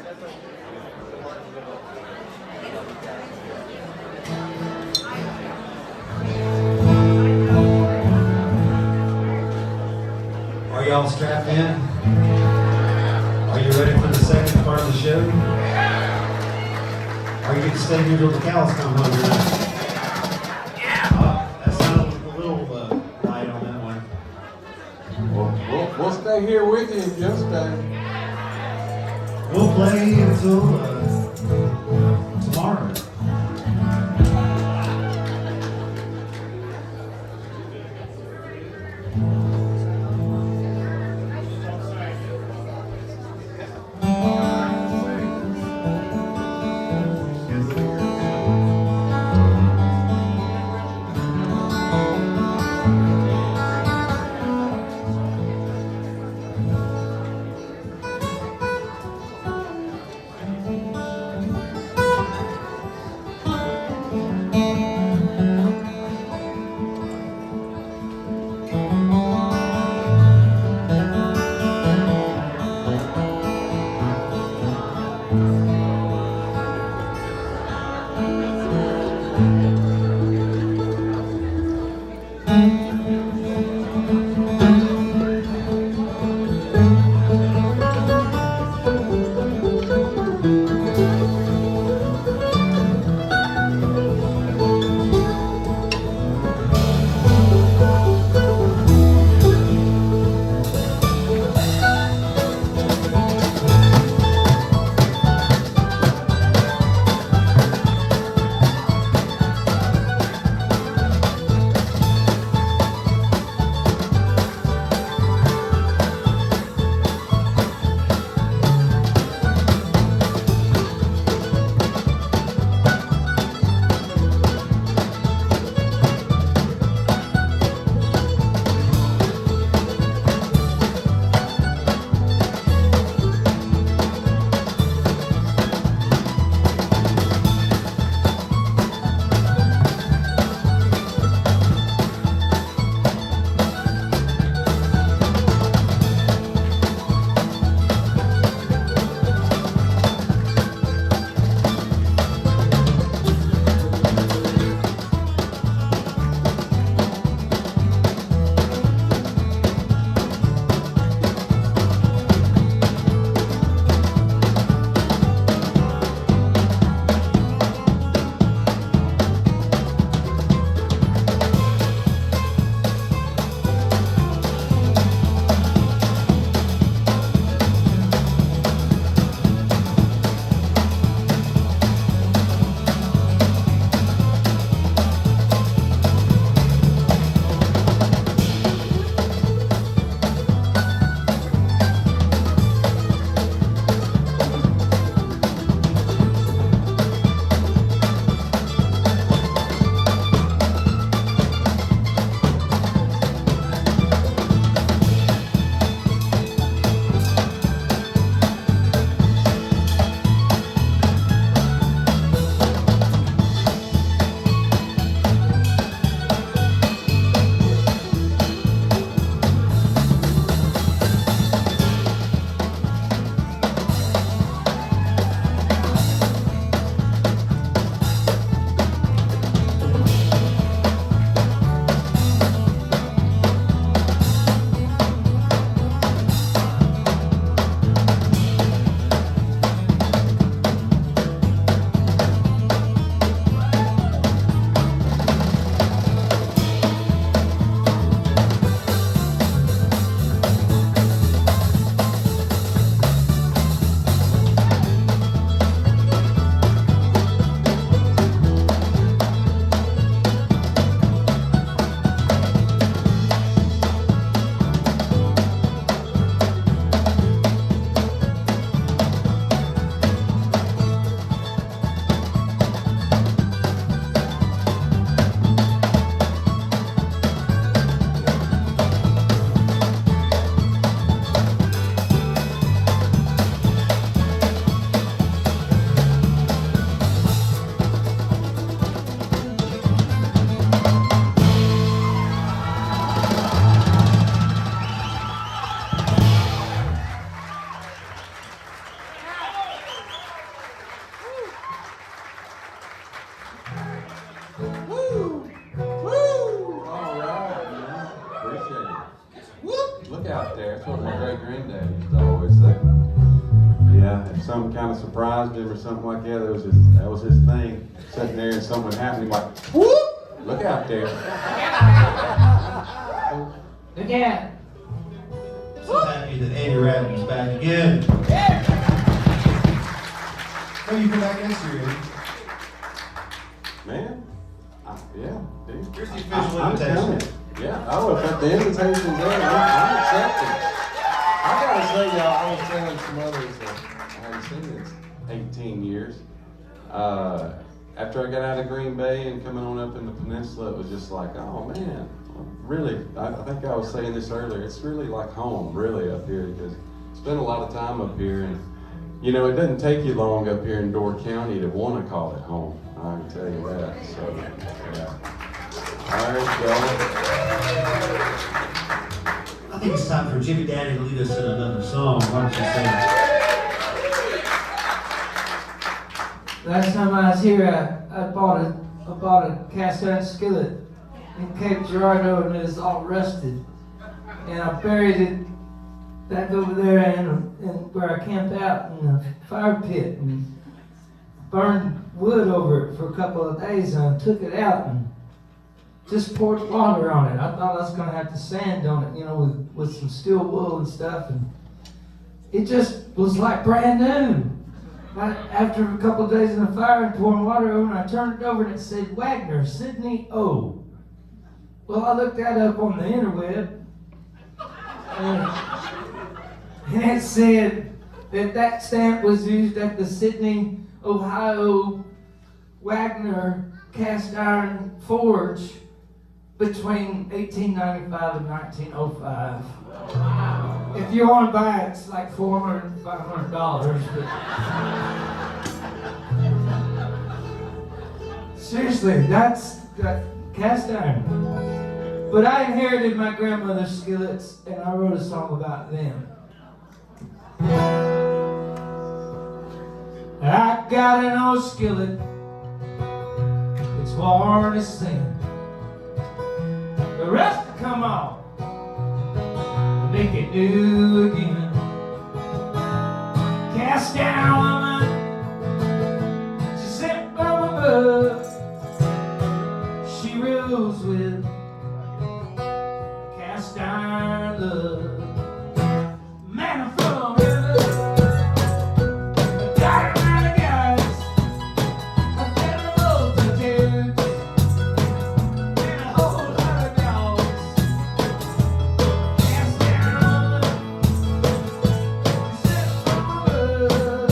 Are y'all strapped in? Are you ready for the second part of the show? Are you going to stay here till the cows come home tonight? That sounded a little light on that one. We'll stay here with you and just We'll play until tomorrow. if something kind of surprised him or something like that, that was his thing. Sitting there and something happening like, whoop! Look out there. Look out. So happy that Andy Ratliff is back again. Oh, you come back next year, Andy. Man, yeah, dude. Here's the official I'm invitation. coming. Yeah, oh, if the invitation's there, I'm accepting. I gotta say, y'all, I was telling some others that I haven't seen this 18 years. After I got out of Green Bay and coming on up in the peninsula, it was just like, oh man, really, I think I was saying this earlier, it's really like home, really, up here, because I spent a lot of time up here, and you know, it doesn't take you long up here in Door County to want to call it home, I can tell you that, so, yeah. All right, y'all. I think it's time for Jimmy Daddy to lead us in another song. Why don't you sing it? Last time I was here, I bought a cast iron skillet in Cape Girardeau, and it was all rusted. And I buried it back over there in where I camped out in the fire pit, and burned wood over it for a couple of days, and I took it out and just poured water on it. I thought I was going to have to sand on it, you know, with some steel wool and stuff, and it just was like brand new. After a couple of days in the fire and pouring water over it, I turned it over and it said Wagner, Sydney O. Well, I looked that up on the interweb, and it said that stamp was used at the Sydney, Ohio Wagner cast iron forge between 1895 and 1905. If you want to buy it, it's like $400, $500. But seriously, that's cast iron. But I inherited my grandmother's skillets, and I wrote a song about them. I got an old skillet, it's worn as sin. The rest will come off, make it new again. Cast down woman, she sent from above. She rules with cast iron love. Man, I'm from a river, I got a lot of guys, I've got a multitude, and a whole lot of dogs. Cast down woman, she sent from above.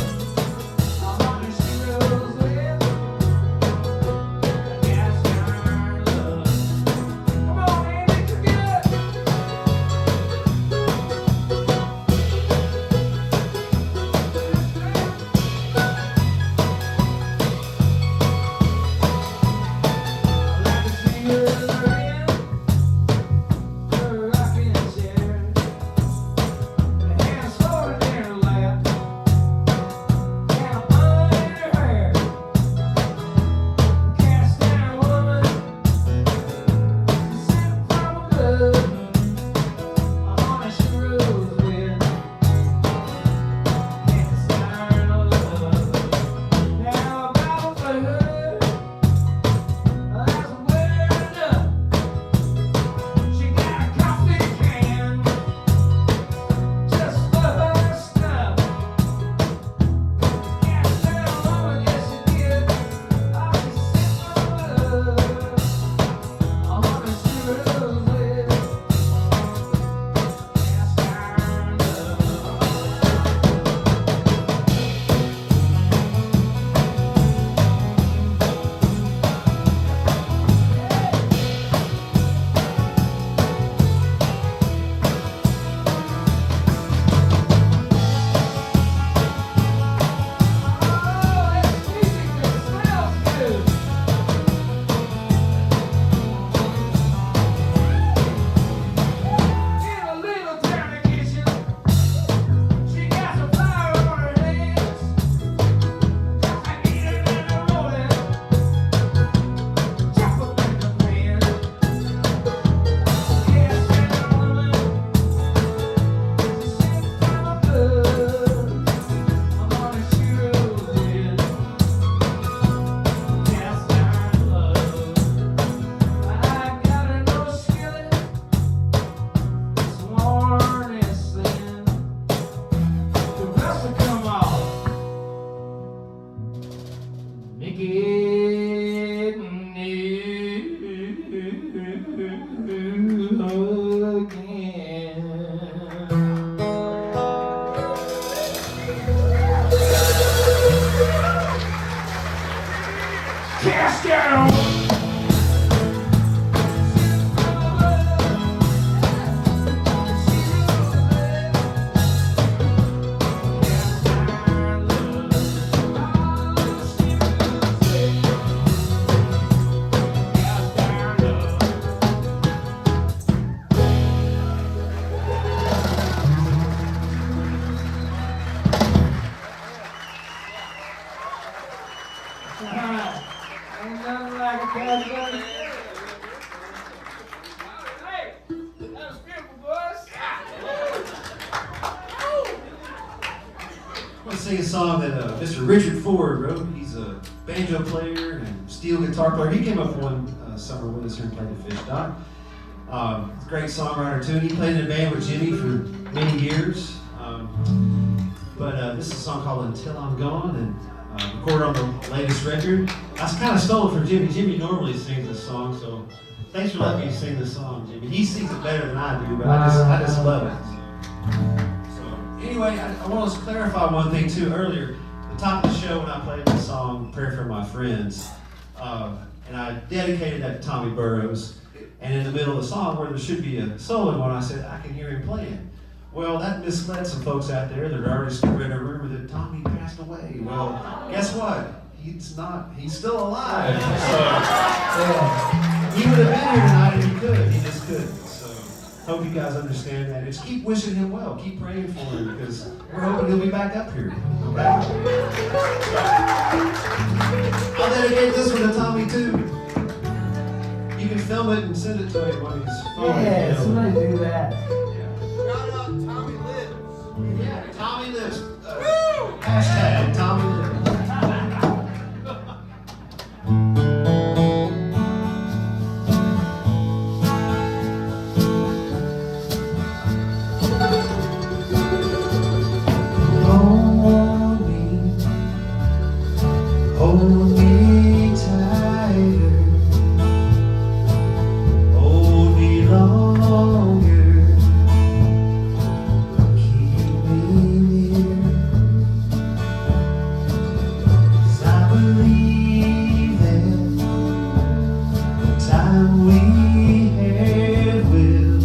Ain't nothing like a cast iron. Hey, that was beautiful, boys. I want to sing a song that Mr. Richard Ford wrote. He's a banjo player and steel guitar player. He came up one summer with us here and played the Fish Dock. Great songwriter too. He played in a band with Jimmy for many years. But this is a song called Until I'm Gone, and recorded on the latest record. I kind of stole it from Jimmy. Jimmy normally sings this song, so thanks for letting me sing this song, Jimmy. He sings it better than I do, but I just love it. So anyway, I want to clarify one thing too. Earlier, at the top of the show when I played the song "Prayer for My Friends," and I dedicated that to Tommy Burrows. And in the middle of the song, where there should be a solo one, I said, I can hear him playing. Well, that misled some folks out there that are already spreading a rumor that Tommy passed away. Well, guess what? He's not. He's still alive. So, he would have been here tonight if he could. He just couldn't. So, hope you guys understand that. Just keep wishing him well. Keep praying for him because we're hoping he'll be back up here. Okay? I'll dedicate this one to Tommy too. You can film it and send it to him on his phone. Yeah, somebody do that. Shout out Tommy Lives. Yeah, Tommy Lives. Hashtag Tommy Lives. Hold me tighter. Hold me longer. Keep me near. 'Cause I believe that the time we have will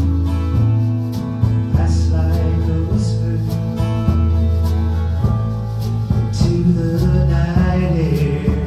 pass like a whisper to the night air.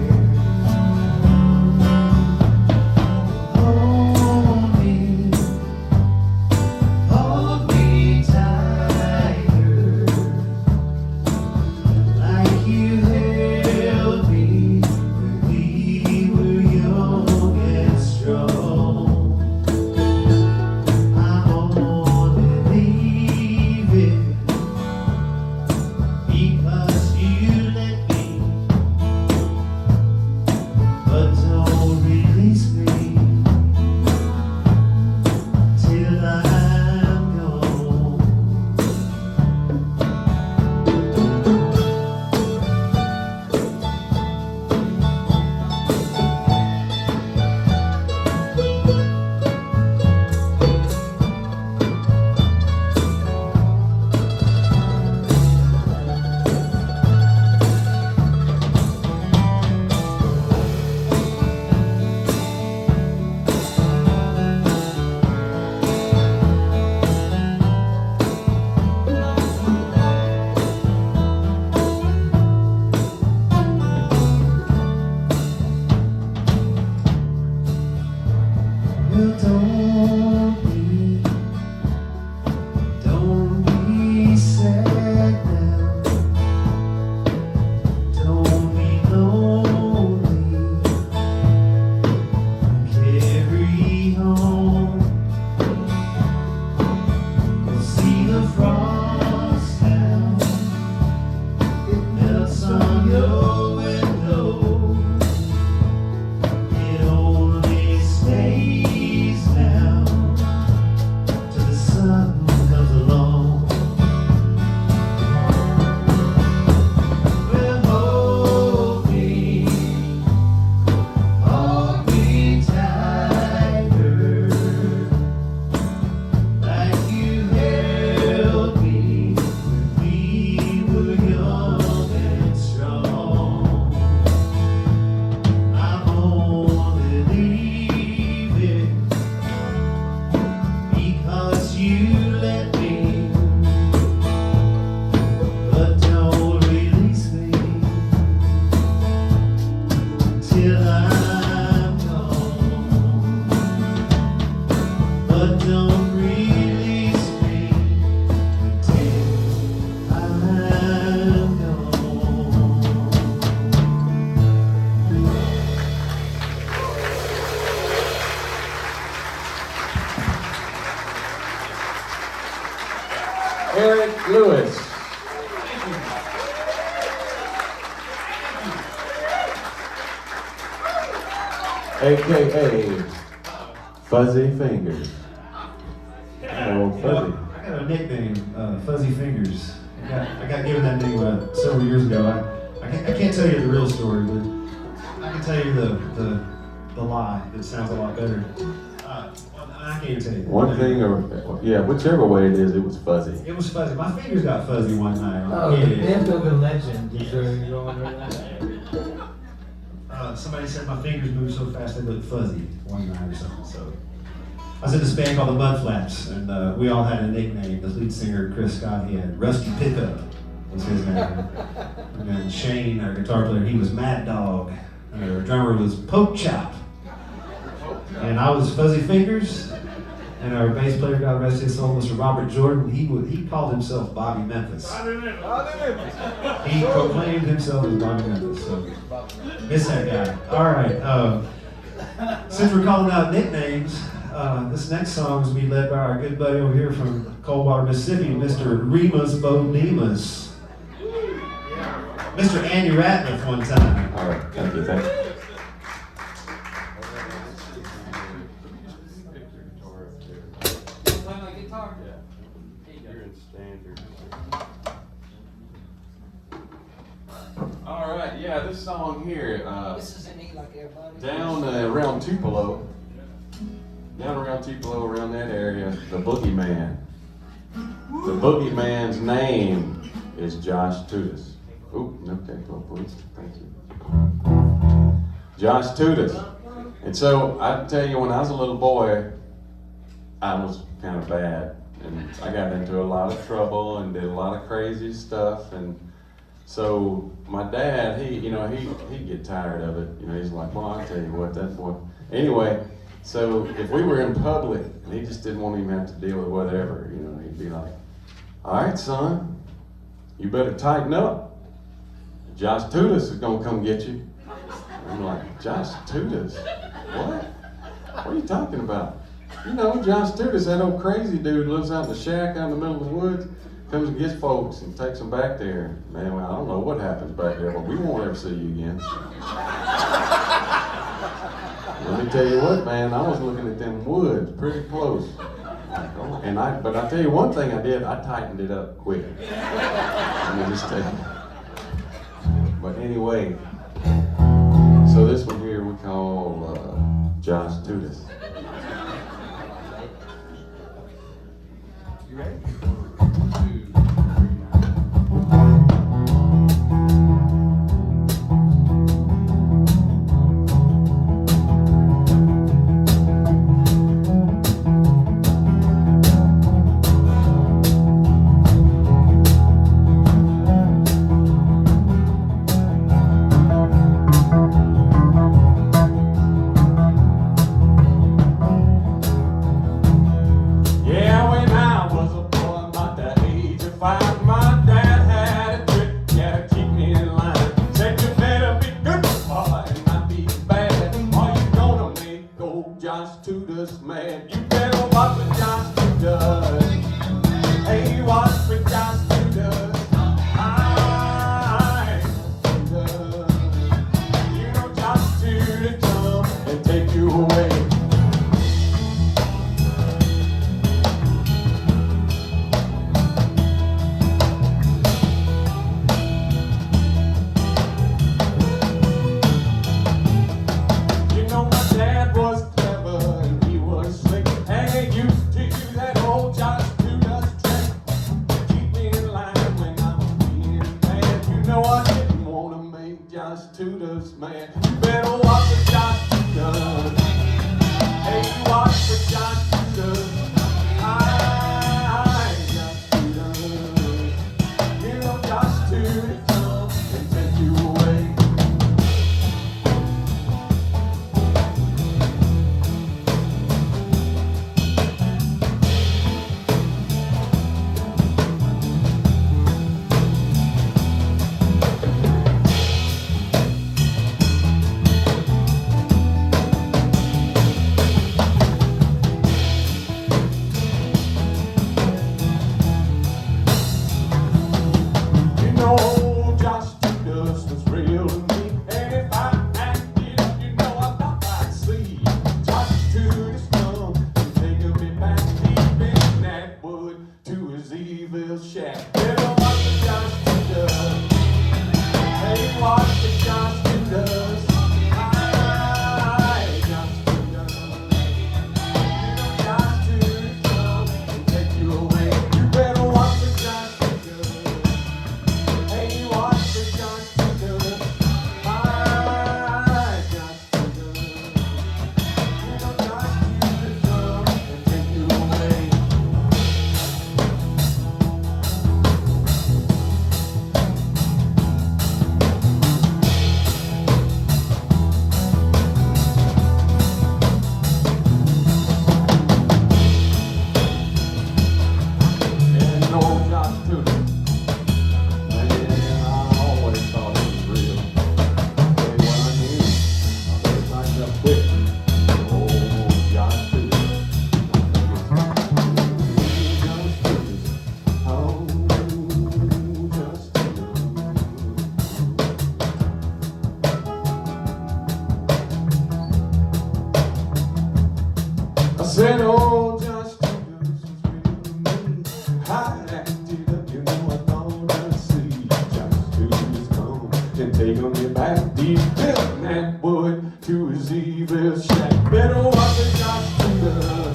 AKA Fuzzy Fingers. Oh, Fuzzy. I got a nickname, Fuzzy Fingers. I got given that name several years ago. I can't tell you the real story, but I can tell you the lie that sounds a lot better. I can't tell you. One thing, or yeah, whichever way it is, it was fuzzy. It was fuzzy. My fingers got fuzzy one night. Oh, the myth of the legend is really going around. Somebody said my fingers moved so fast they looked fuzzy one night or something. So I was in this band called the Mudflaps, and we all had a nickname. The lead singer, Chris Scott, he had Rusty Pickup was his name. And then Shane, our guitar player, he was Mad Dog. And our drummer was Poke Chop. And I was Fuzzy Fingers. And our bass player, God rest his soul, Mr. Robert Jordan, he called himself Bobby Memphis. He proclaimed himself as Bobby Memphis. So miss that guy. All right. Since we're calling out nicknames, this next song is going to be led by our good buddy over here from Coldwater, Mississippi, Mr. Remus Bodemus. Mr. Andy Ratliff one time. All right, thank you, thank you. You're in standard. All right, yeah, this song here, This is an E like everybody. down around Tupelo, around that area, the Boogeyman. The Boogeyman's name is Josh Tudis. Ooh, okay, well, please, thank you. Josh Tudis. And so, I tell you, when I was a little boy, I was kind of bad. And I got into a lot of trouble and did a lot of crazy stuff. And so my dad, he'd get tired of it. He's like, well, I'll tell you what, that boy. Anyway, so if we were in public, and he just didn't want to even have to deal with whatever, he'd be like, all right, son, you better tighten up. Josh Tudis is gonna come get you. I'm like, Josh Tudis? What? What are you talking about? Josh Tudis, that old crazy dude, lives out in the shack out in the middle of the woods, comes and gets folks and takes them back there. Man, well, I don't know what happens back there, but we won't ever see you again. Let me tell you what, man, I was looking at them woods pretty close. But I tell you one thing I did, I tightened it up quick. Let me just tell you. But anyway, so this one here we call Josh Tudis. You ready? 1, 2, 3. what the Johnston does. Aye, Johnston does. You know Johnston come and take you away. You better watch the Johnston does. Hey, watch the Johnston does. Aye, Johnston does. You know Johnston come and take you away. And old Josh Tudor, man, I always thought he was real. Tell you what I knew, I better tighten up quick. Old Josh Tudor, Josh Tudor, oh, Josh Tudor. I said, oh, Josh Tudor's really mean. I acted up, you know I thought I'd see Josh Tudor's come and take on your back deep, building that wood to his evil shack. Better watch for Josh Tudor.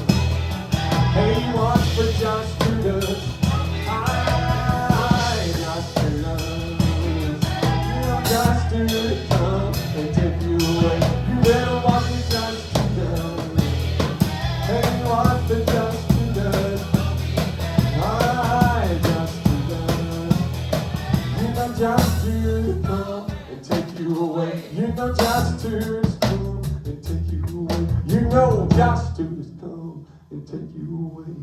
Hey, watch for Josh Tudor. Aye, Josh Tudor. You know Josh Tudor come and take you away. You better watch for Josh Tudor. Hey, what the Justin does. Aye, Justin does. You know Justin come and take you away. You know Justin's come and take you away. You know Justin's come and take you away.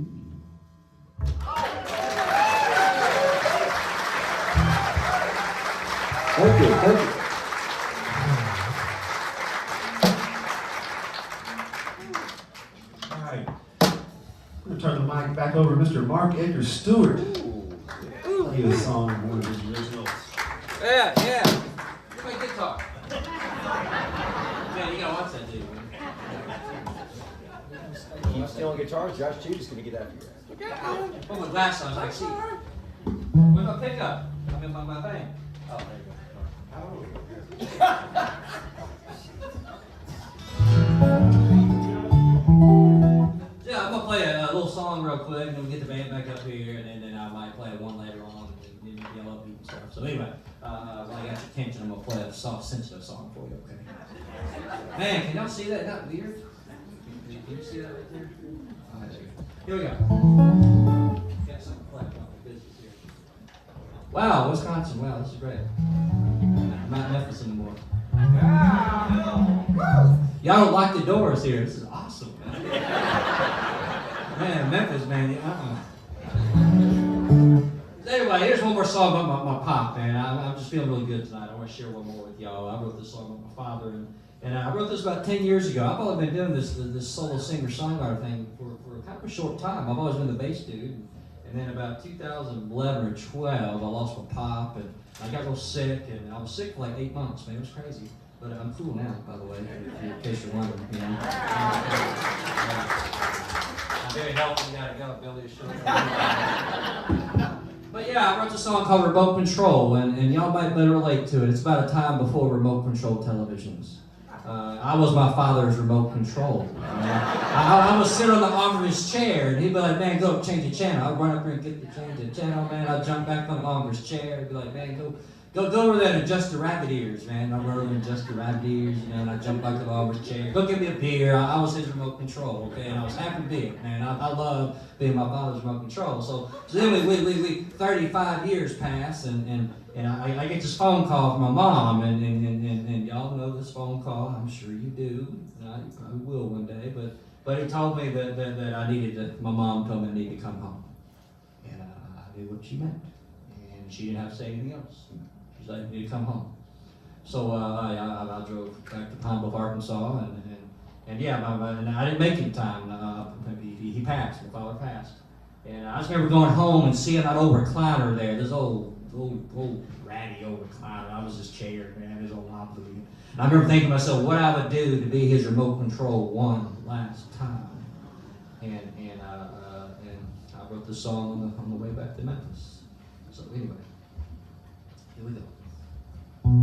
Thank you, thank you. All right. I'm going to turn the mic back over to Mr. Mark Edgar Stuart. Play a song, one of his originals. Yeah. Play guitar. Man, you gotta watch that dude, man. Keep stealing guitars, Josh Tudor's gonna get after you. Put my glass on, like, see. Where's my pickup? I'm in my thing. Oh, there you go. Yeah, I'm gonna play a little song real quick, and then we'll get the band back up here, and then I might play one later on, and then yell upbeat and stuff. So anyway, when I got your attention, I'm gonna play a soft, sensitive song for you, okay? Man, can y'all see that? Isn't that weird? Can you see that right there? All right, there you go. Here we go. Got something to play about the business here. Wow, Wisconsin, wow, this is great. I'm not in Memphis anymore. Y'all don't lock the doors here. This is awesome, man. Man, Memphis, man. Anyway, here's one more song about my pop, man. I'm just feeling really good tonight. I want to share one more with y'all. I wrote this song with my father, and I wrote this about 10 years ago. I've only been doing this solo singer-songwriter thing for kind of a short time. I've always been the bass dude. And then about 2011 or 12, I lost my pop, and I got real sick, and I was sick for like 8 months, man. It was crazy. But I'm cool now, by the way, in case you're wondering. You know? I'm very healthy, gotta go, Billy show. But yeah, I wrote a song called Remote Control, and y'all might better relate to it. It's about a time before remote control televisions. I was my father's remote control. I would sit on the arm of his chair, and he'd be like, man, go change the channel. I'd run up there and change the channel, man. I'd jump back on the arm of his chair. He'd be like, man, go over there and adjust the rabbit ears, man. I'd run over and adjust the rabbit ears, you know, and I'd jump back to the arm of his chair. Go get me a beer. I was his remote control, okay? And I was happy to be it, man. I love being my father's remote control. So then we 35 years pass, and I get this phone call from my mom, and y'all know this phone call. I'm sure you do. You probably will one day. But he told me that I needed to. My mom told me I needed to come home, and I knew what she meant, and she didn't have to say anything else. She's like, you need to come home. So I drove back to Pine Bluff, Arkansas, and yeah, and I didn't make it in time. He passed. My father passed, and I just remember going home and seeing that old recliner there. This old ratty old recliner. I was just chair, man. His old wobbly. And I remember thinking to myself, what I would do to be his remote control one last time. And I wrote this song on the way back to Memphis. So anyway, here we go. Heard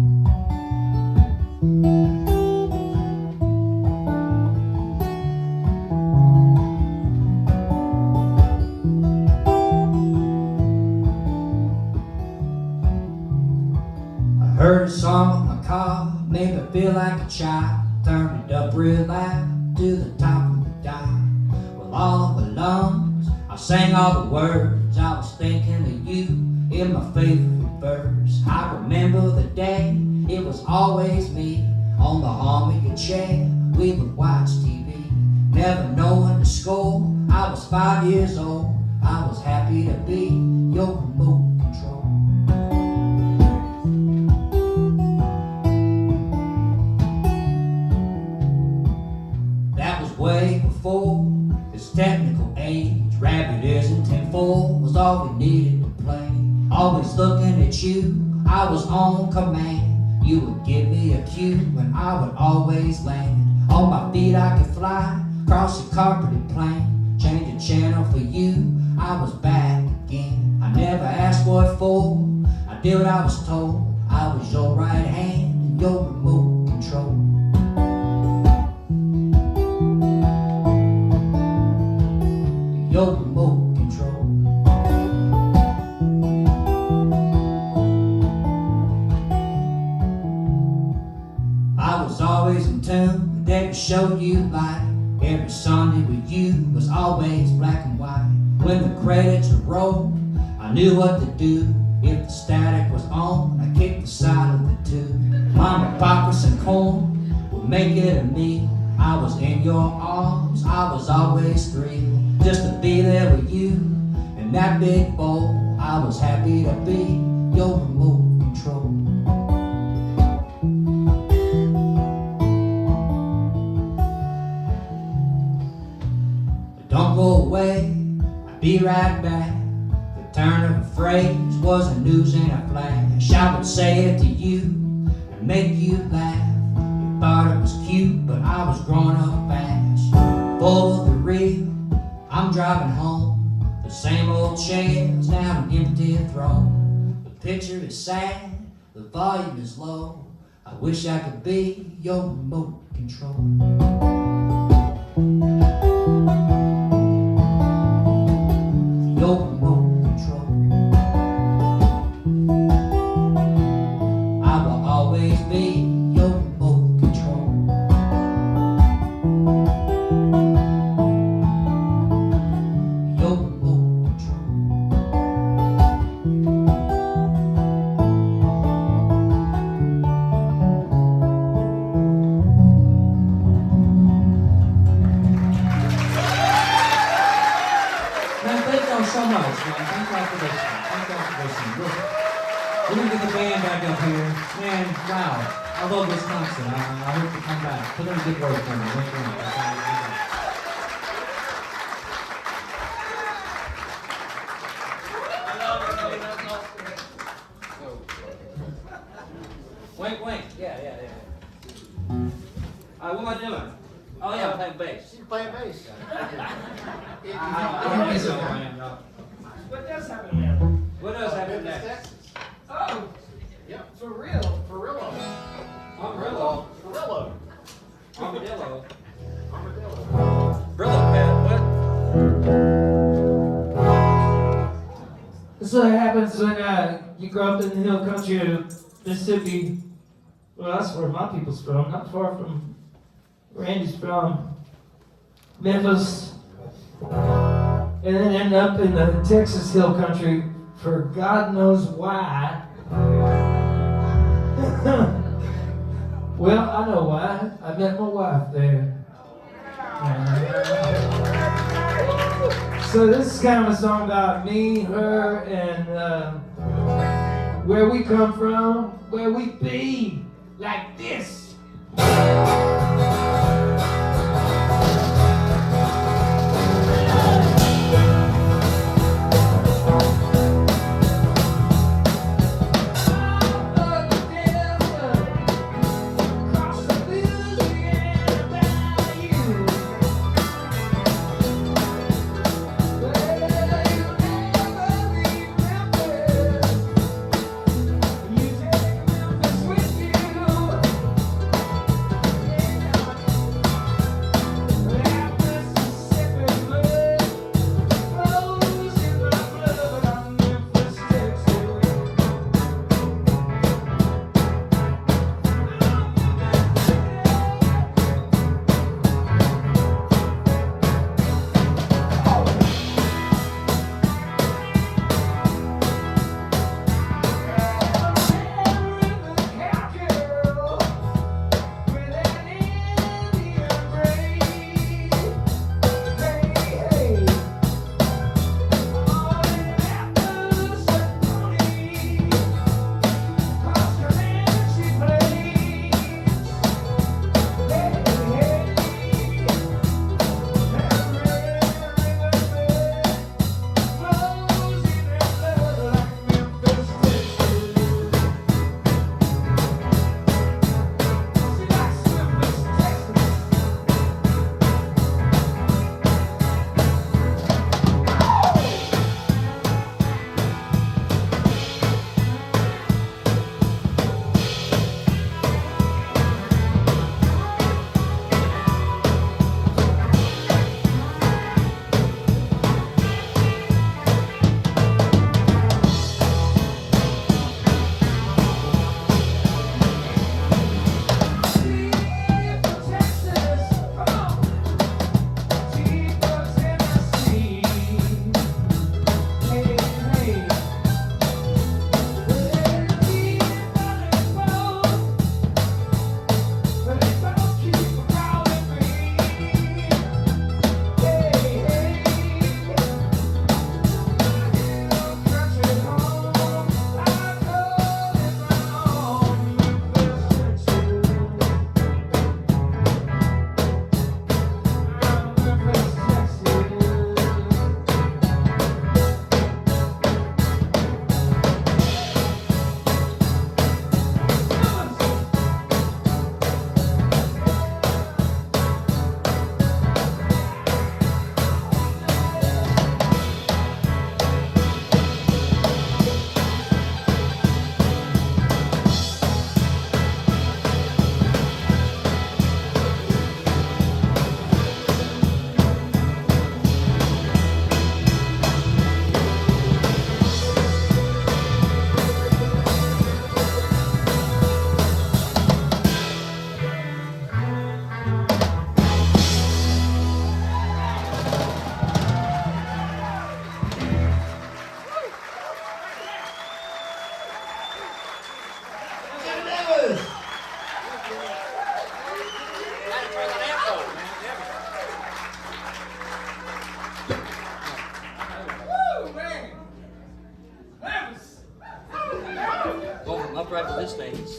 a song in my car, made me feel like a child. Turned it up real loud to the top of the dial. With all of my lungs, I sang all the words. I was thinking of you in my favorite verse. I remember the day, it was always me on the arm of your chair. We would watch TV, never knowing the score. I was 5 years old, I was happy to be your remote control. Way before this technical age, rabbit ears and tinfoil was all we needed to play. Always looking at you, I was on command. You would give me a cue and I would always land. On my feet I could fly, across the carpeted plain. Change a channel for you, I was back again. I never asked what for, I did what I was told. I was your right hand and your remote control. Your remote control. I was always in tune, they showed you light. Every Sunday with you was always black and white. When the credits would roll, I knew what to do. If the static was on, I kicked the side of the tube. Mama, Papas, and corn would make it a meal. I was in your arms, I was always thrilled. Just to be there with you in that big bowl. I was happy to be your remote control. But don't go away, I'll be right back. The turn of a phrase was a news in a flash. I would say it to you and make you laugh. You thought it was cute, but I was growing up fast. Full of the real, I'm driving home, the same old chairs, now an empty throne. The picture is sad, the volume is low. I wish I could be your remote control. Your remote control. I will always be your remote control. So much, man. Thank y'all for listening. Thank y'all for listening. We're gonna get the band back up here. Man, wow. I love Wisconsin. I hope you come back. Put in a good word for me. Thank you. Wink, wink. Yeah. What am I doing? Oh yeah, I'm playing bass. She's playing bass. I don't think so. I am not. What does happen now? What does happen Memphis, next? Texas. Oh, Yep. for real? Farillo. Armadillo. Farillo. Armadillo. Armadillo. Brillo pad. What? This is what happens when you grow up in the hill country of Mississippi. Well, that's where my people's from, not far from where Randy's from. Memphis. And then end up in the Texas hill country for God knows why. Well, I know why. I met my wife there. So this is kind of a song about me, her, and where we come from, where we be, like this. Sweet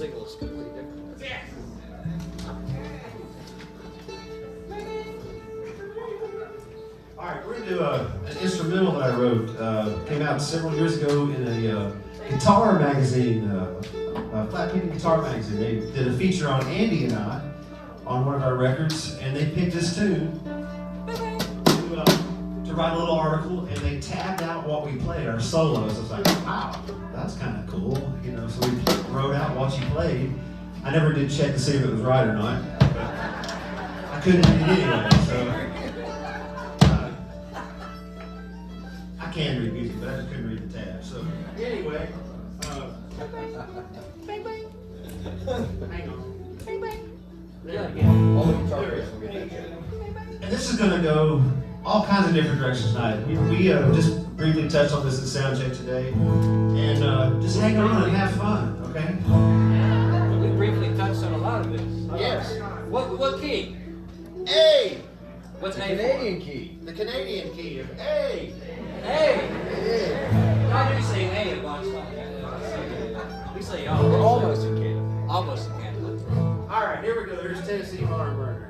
signal is completely different. All right, we're gonna do an instrumental that I wrote. Came out several years ago in a guitar magazine, a flat picking guitar magazine. They did a feature on Andy and I on one of our records, and they picked this tune to write a little article, and they tabbed out what we played, our solos. I was like, wow, that's kind of cool, you know. So we wrote out what you played. I never did check to see if it was right or not, but I couldn't read it anyway. So I can read music, but I just couldn't read the tab. So anyway, hang on. Yeah, again, all the guitar players will get that. And this is going to go all kinds of different directions tonight. We just briefly touched on this in sound check today, and just hang on and have fun, okay? We briefly touched on a lot of this. Yes. What key? A. What's The A Canadian key. The Canadian key of A. for? A. Why do you say A a bunch? We say O. We're almost in Canada. Almost in Canada. All right, here we go. There's Tennessee Barn Burner.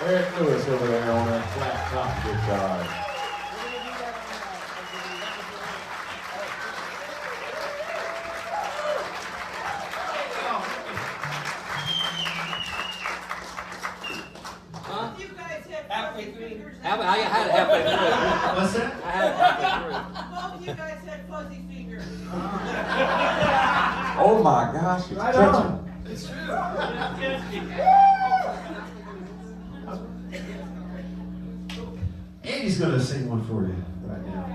Eric Lewis over there on that flat top guitar. Huh? You guys had Halfway fuzzy through. fingers. I had it halfway through. What's that? I had it halfway Both of you guys had fuzzy fingers. Oh my gosh, it's Right touching. on. Andy's going to sing one for you right now.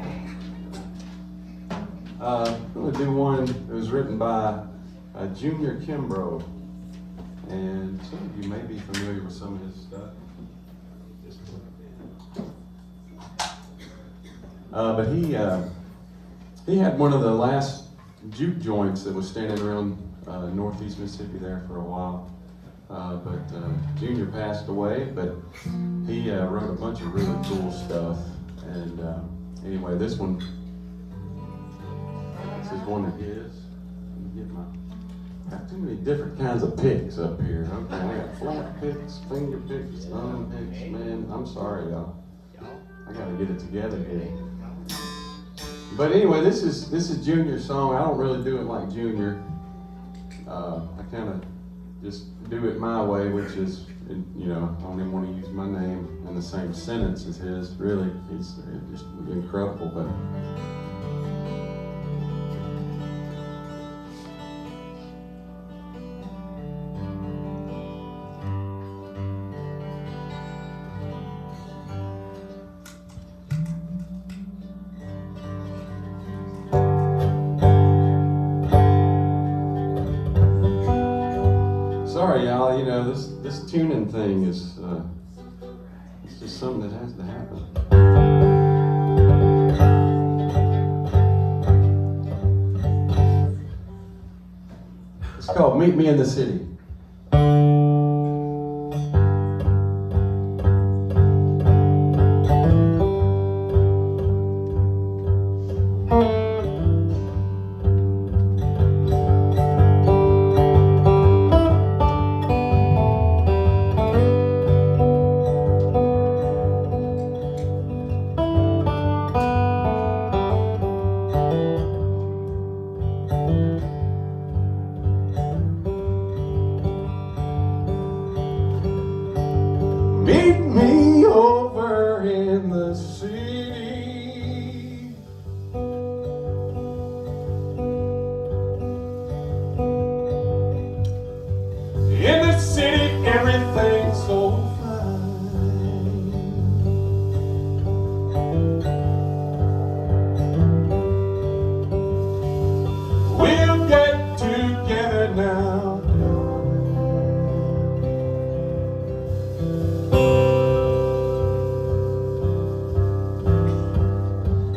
I'm going to do one that was written by Junior Kimbrough. And some of you may be familiar with some of his stuff. But he had one of the last juke joints that was standing around northeast Mississippi there for a while. but Junior passed away, but he wrote a bunch of really cool stuff. And anyway, this is one of his. Let me get got too many different kinds of picks up here. Okay, I got flat picks, finger picks, thumb picks. Man, I'm sorry, y'all. I gotta get it together here. But anyway, this is Junior's song. I don't really do it like Junior. I kind of just do it my way, which is, you know, I don't even want to use my name in the same sentence as his. Really, he's just incredible. But sorry, y'all. You know, this tuning thing is it's just something that has to happen. It's called "Meet Me in the City." Meet me over in the city. In the city, everything's so fine. We'll get together now.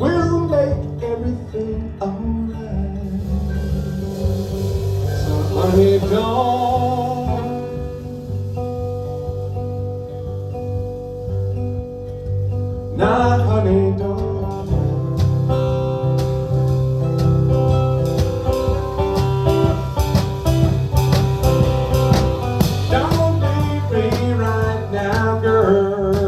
We'll make everything alright. So honey, don't nah, honey, don't leave me right now, girl.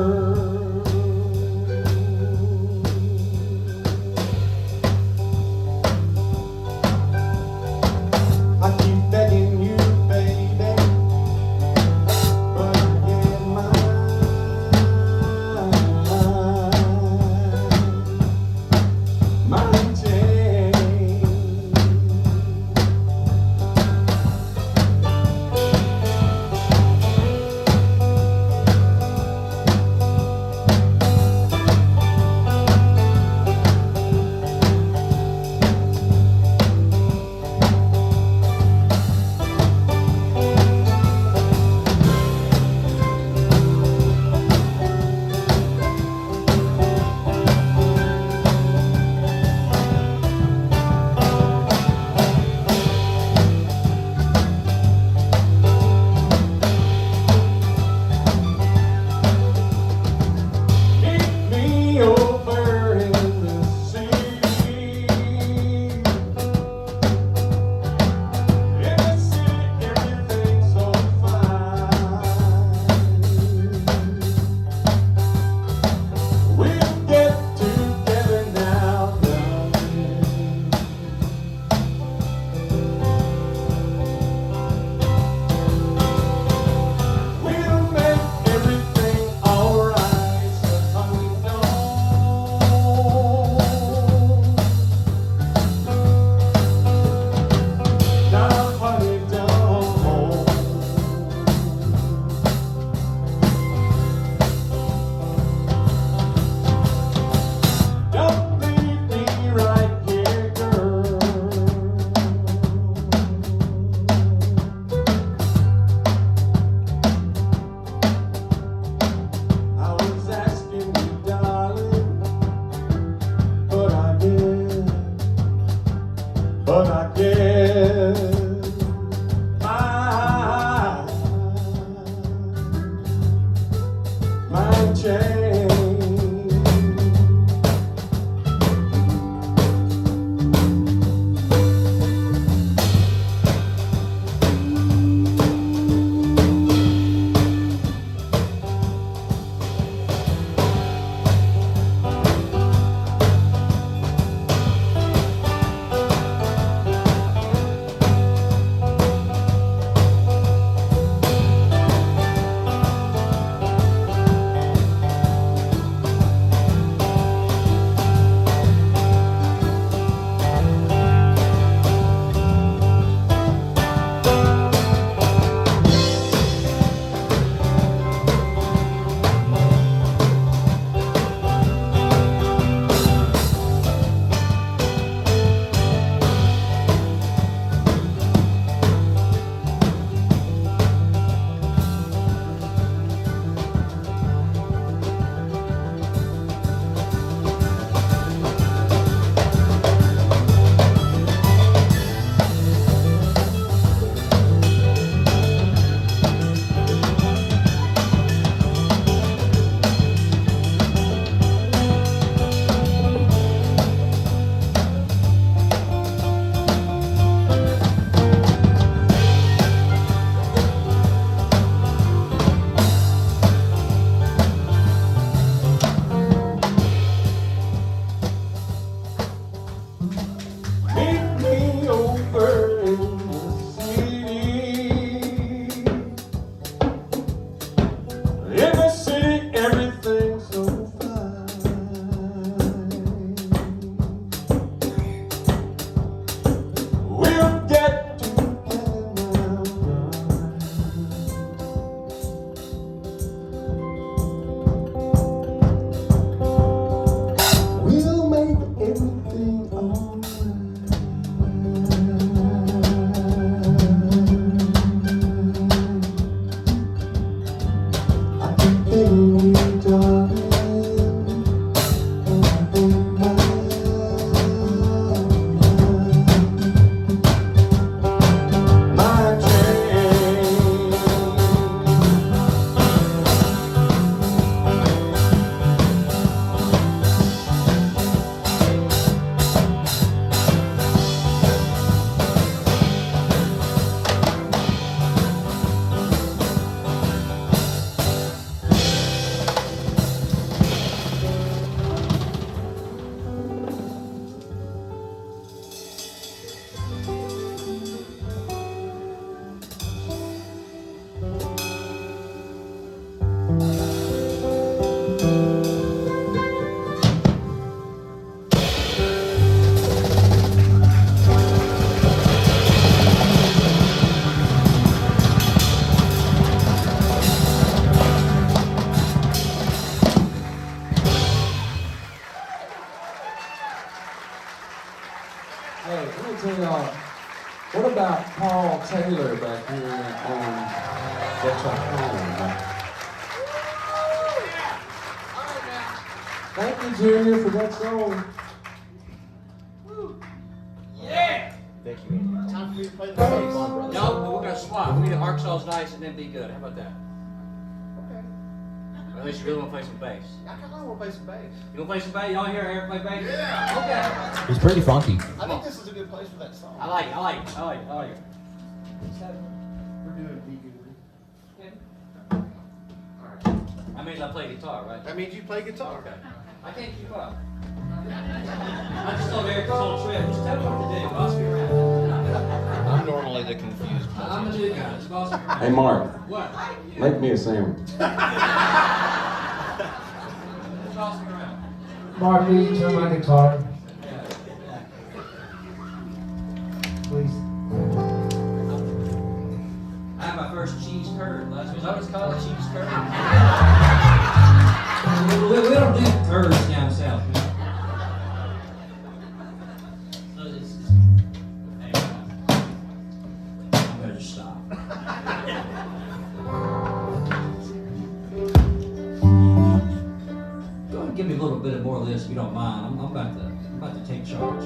I keep begging you, baby, but I get my change. chain. Hey, let me tell y'all, what about Paul Taylor back here on Get Your Home? Thank you, Junior, for that song. Thank you, Andy. Time for you to play the bass, brother. No, but we're gonna swap. We need Arkansas's nice and then be good. How about that? Okay. Or at least you really wanna play some bass. I kind of want to play some bass. You wanna play some bass? Y'all hear Eric play bass? Yeah. It's pretty funky. I think this is a good place for that song. Okay. I like it. I like it. I like it. I like it. We're doing Be Good. That means I play guitar, right? That means you play guitar. Okay. I can't keep up. I just told Eric this whole trip. Just tell me what to do. Boss me around. I'm normally the confused I'm the new guy. Just boss me around. Hey, Mark, What? make me a sandwich. Just boss me around. Mark, will you turn my guitar? Please. I had my first cheese curd last week. Is that what it's called? Cheese curd? we don't do curds down south. So anyway, I better stop. Go ahead and give me a little bit more of this if you don't mind. I'm about to take charge.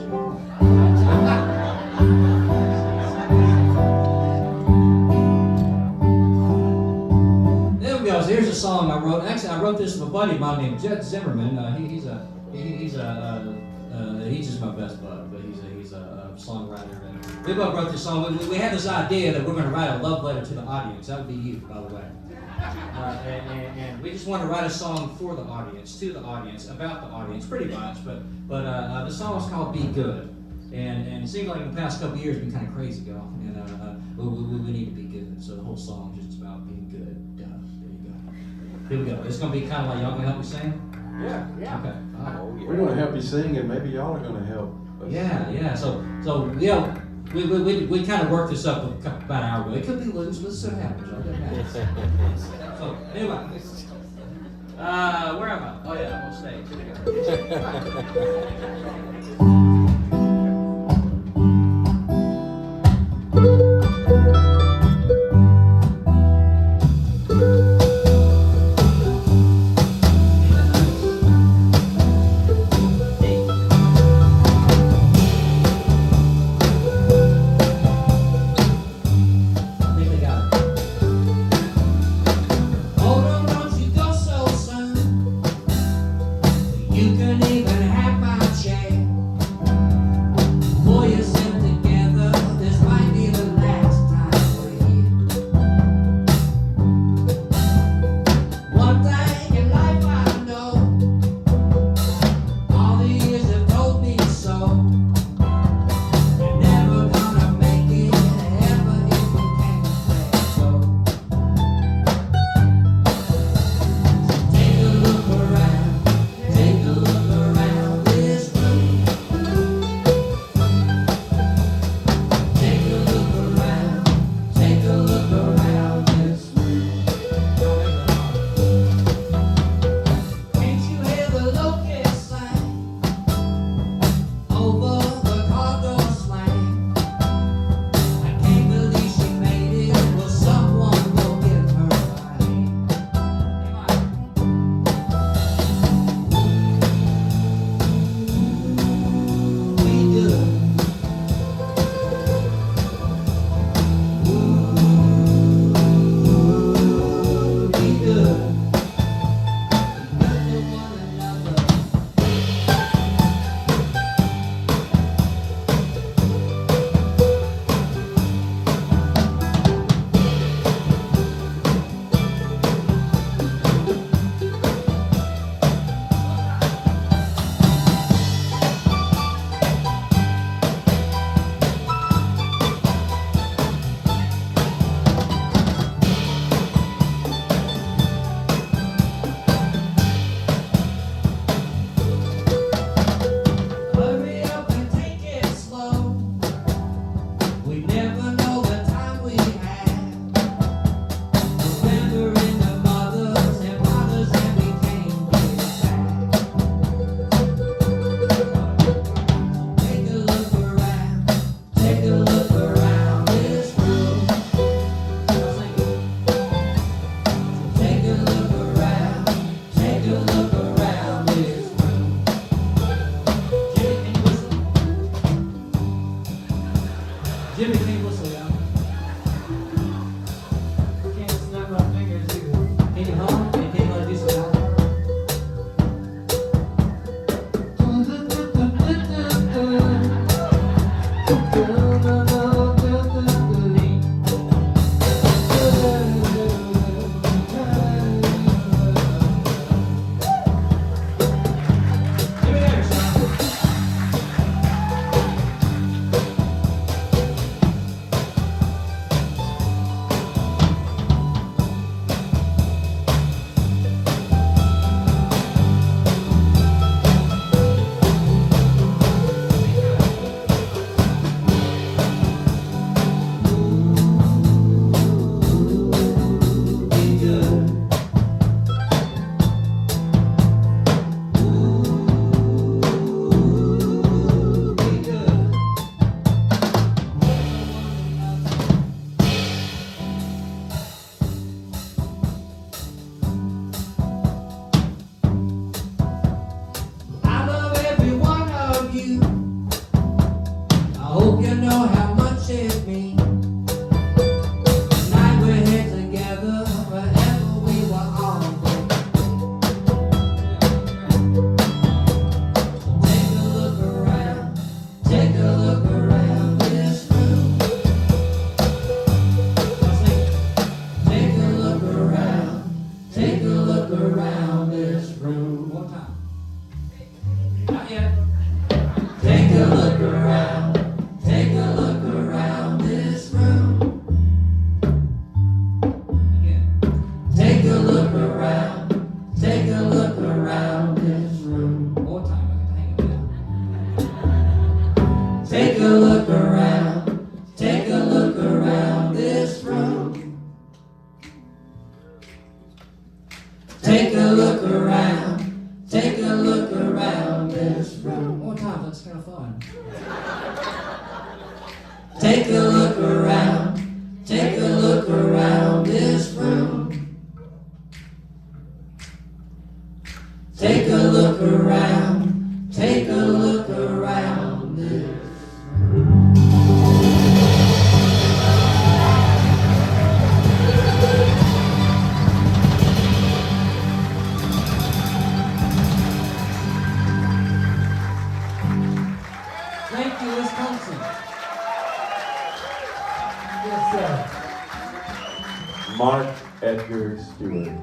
There we go. So here's a song I I wrote. Actually, I wrote this with a buddy of mine named Jed Zimmerman. He's just my best bud, but he's a songwriter. And we both wrote this song. We had this idea that we're going to write a love letter to the audience. That would be you, by the way. And we just want to write a song for the audience, to the audience, about the audience, pretty much. But the song is called "Be Good," and it seems like in the past couple of years, it's been kind of crazy, girl. And we need to be good. So the whole song is just about being good. There you go. Here we go. It's gonna be kind of like, y'all gonna help me sing? Yeah. Okay. All right. Oh, yeah. We're gonna help you sing, and maybe y'all are gonna help us. Yeah. So yeah, we kind of worked this up about an hour ago. It could be loose. Let's see what happens. Y'all. Doesn't matter. So anyway, where am I? Oh yeah, I'm on stage. Here we go. You can even have my chair. Take a look around. Take a look around this room. One more time, that's kind of fun. Take a look around. Take a look around this room. Take a look around. Take a look around this room. Thank you, Wisconsin. Yes, sir. Mark Edgar Stuart.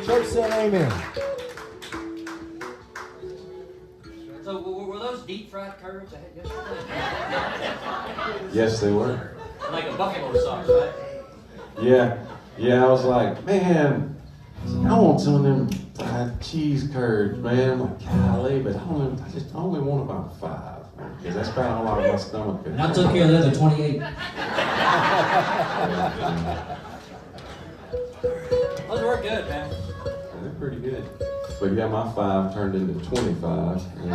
Church said amen. So were those deep fried curds I had yesterday? Yes, they were. Like a buffalo sauce, right? Yeah, I was like, man, I want some of them fried cheese curds, man. I'm like, golly, but I only want about 5. Because that's about all out of my stomach. And I took care of the other 28. Those were good, man. They're pretty good. But yeah, my 5 turned into 25. And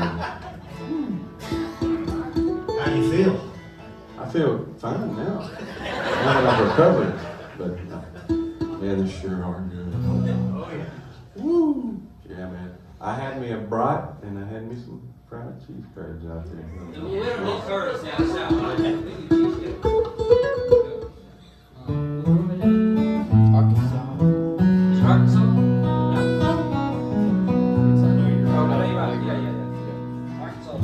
How do you feel? I feel fine now. Now that I've recovered. But yeah, they sure are good. Oh, yeah. Woo! Yeah, man. I had me a brat and I had me some fried cheese curds out there. We don't need curds down south. We need cheesecake. Arkansas. Is it Arkansas? No. Oh, no, you're right. Yeah. Arkansas.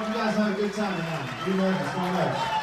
Hope you guys have a good time tonight. We love you so much.